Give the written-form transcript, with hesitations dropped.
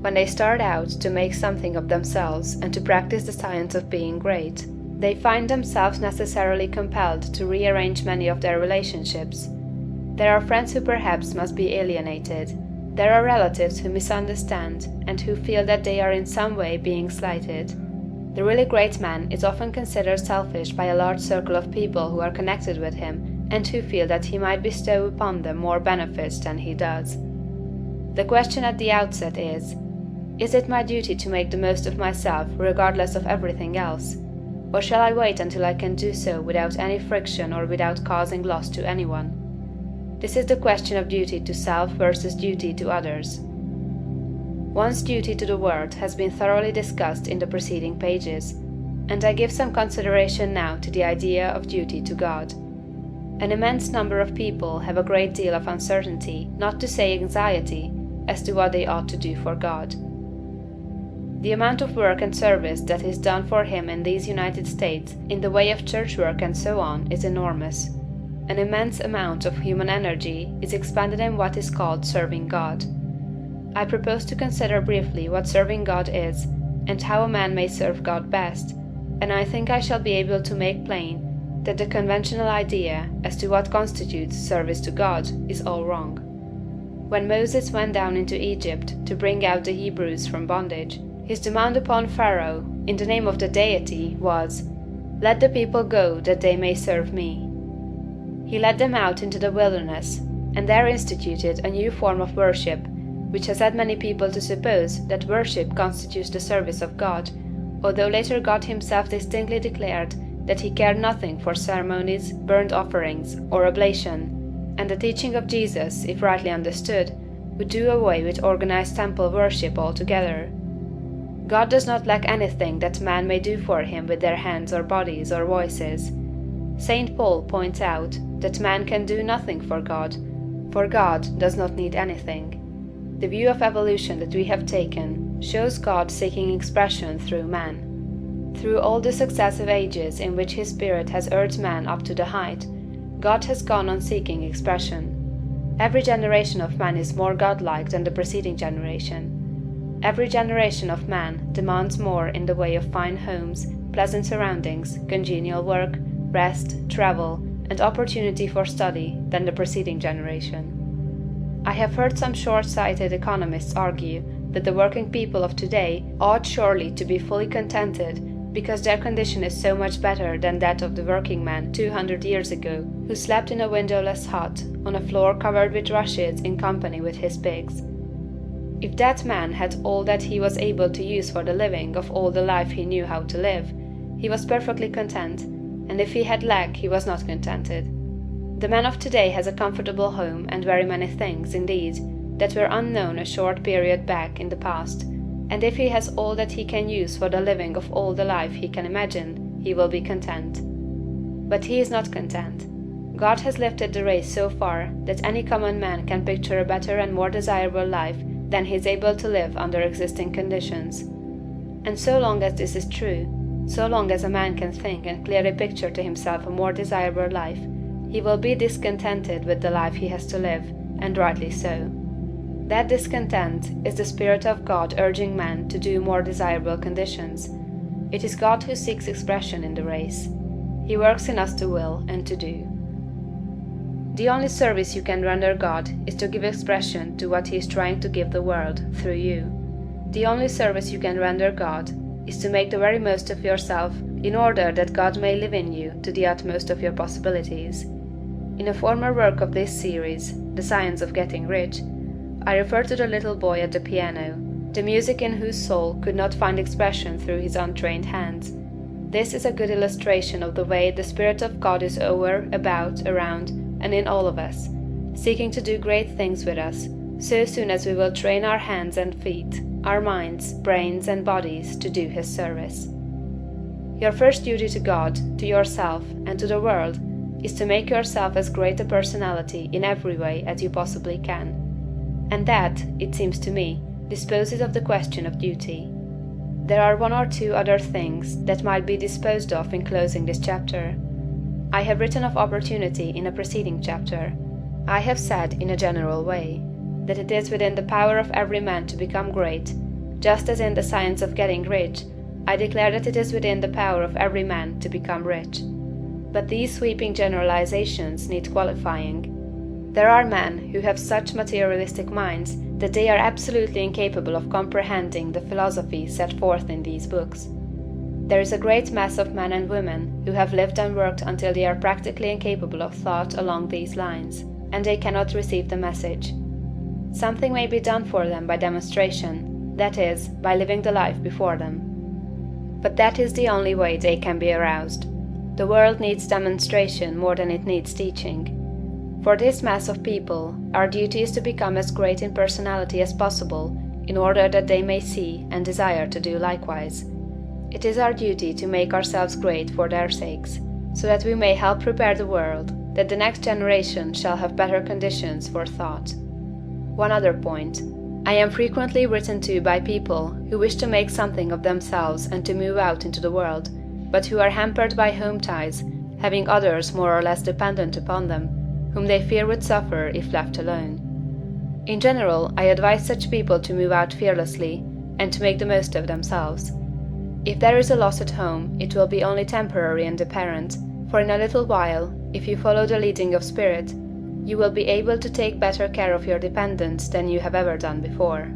When they start out to make something of themselves and to practice the science of being great, they find themselves necessarily compelled to rearrange many of their relationships. There are friends who perhaps must be alienated. There are relatives who misunderstand and who feel that they are in some way being slighted. The really great man is often considered selfish by a large circle of people who are connected with him and who feel that he might bestow upon them more benefits than he does. The question at the outset is it my duty to make the most of myself regardless of everything else? Or shall I wait until I can do so without any friction or without causing loss to anyone? This is the question of duty to self versus duty to others. One's duty to the world has been thoroughly discussed in the preceding pages, and I give some consideration now to the idea of duty to God. An immense number of people have a great deal of uncertainty, not to say anxiety, as to what they ought to do for God. The amount of work and service that is done for Him in these United States in the way of church work and so on is enormous. An immense amount of human energy is expended in what is called serving God. I propose to consider briefly what serving God is, and how a man may serve God best, and I think I shall be able to make plain that the conventional idea as to what constitutes service to God is all wrong. When Moses went down into Egypt to bring out the Hebrews from bondage, his demand upon Pharaoh, in the name of the deity, was, "Let the people go that they may serve me." He led them out into the wilderness, and there instituted a new form of worship, which has led many people to suppose that worship constitutes the service of God, although later God Himself distinctly declared that He cared nothing for ceremonies, burnt offerings, or oblation, and the teaching of Jesus, if rightly understood, would do away with organized temple worship altogether. God does not lack anything that man may do for Him with their hands or bodies or voices. St. Paul points out that man can do nothing for God does not need anything. The view of evolution that we have taken shows God seeking expression through man. Through all the successive ages in which His Spirit has urged man up to the height, God has gone on seeking expression. Every generation of man is more godlike than the preceding generation. Every generation of man demands more in the way of fine homes, pleasant surroundings, congenial work, rest, travel, and opportunity for study than the preceding generation. I have heard some short-sighted economists argue that the working people of today ought surely to be fully contented because their condition is so much better than that of the working man 200 years ago, who slept in a windowless hut on a floor covered with rushes in company with his pigs. If that man had all that he was able to use for the living of all the life he knew how to live, he was perfectly content, and if he had lack he was not contented. The man of today has a comfortable home and very many things, indeed, that were unknown a short period back in the past, and if he has all that he can use for the living of all the life he can imagine, he will be content. But he is not content. God has lifted the race so far that any common man can picture a better and more desirable life than he is able to live under existing conditions. And so long as this is true, so long as a man can think and clearly picture to himself a more desirable life, he will be discontented with the life he has to live, and rightly so. That discontent is the Spirit of God urging man to do more desirable conditions. It is God who seeks expression in the race. He works in us to will and to do. The only service you can render God is to give expression to what He is trying to give the world through you. The only service you can render God is to make the very most of yourself in order that God may live in you to the utmost of your possibilities. In a former work of this series, The Science of Getting Rich, I refer to the little boy at the piano, the music in whose soul could not find expression through his untrained hands. This is a good illustration of the way the Spirit of God is over, about, around, and in all of us, seeking to do great things with us, so soon as we will train our hands and feet, our minds, brains, and bodies to do His service. Your first duty to God, to yourself, and to the world is to make yourself as great a personality in every way as you possibly can. And that, it seems to me, disposes of the question of duty. There are one or two other things that might be disposed of in closing this chapter. I have written of opportunity in a preceding chapter. I have said, in a general way, that it is within the power of every man to become great, Just as in the science of getting rich, I declare that it is within the power of every man to become rich. But these sweeping generalizations need qualifying. There are men who have such materialistic minds that they are absolutely incapable of comprehending the philosophy set forth in these books. There is a great mass of men and women who have lived and worked until they are practically incapable of thought along these lines, and they cannot receive the message. Something may be done for them by demonstration, that is, by living the life before them. But that is the only way they can be aroused. The world needs demonstration more than it needs teaching. For this mass of people, our duty is to become as great in personality as possible, in order that they may see and desire to do likewise. It is our duty to make ourselves great for their sakes, so that we may help prepare the world, that the next generation shall have better conditions for thought. One other point. I am frequently written to by people who wish to make something of themselves and to move out into the world, but who are hampered by home ties, having others more or less dependent upon them, whom they fear would suffer if left alone. In general, I advise such people to move out fearlessly, and to make the most of themselves. If there is a loss at home, it will be only temporary and apparent, for in a little while, if you follow the leading of spirit, you will be able to take better care of your dependents than you have ever done before.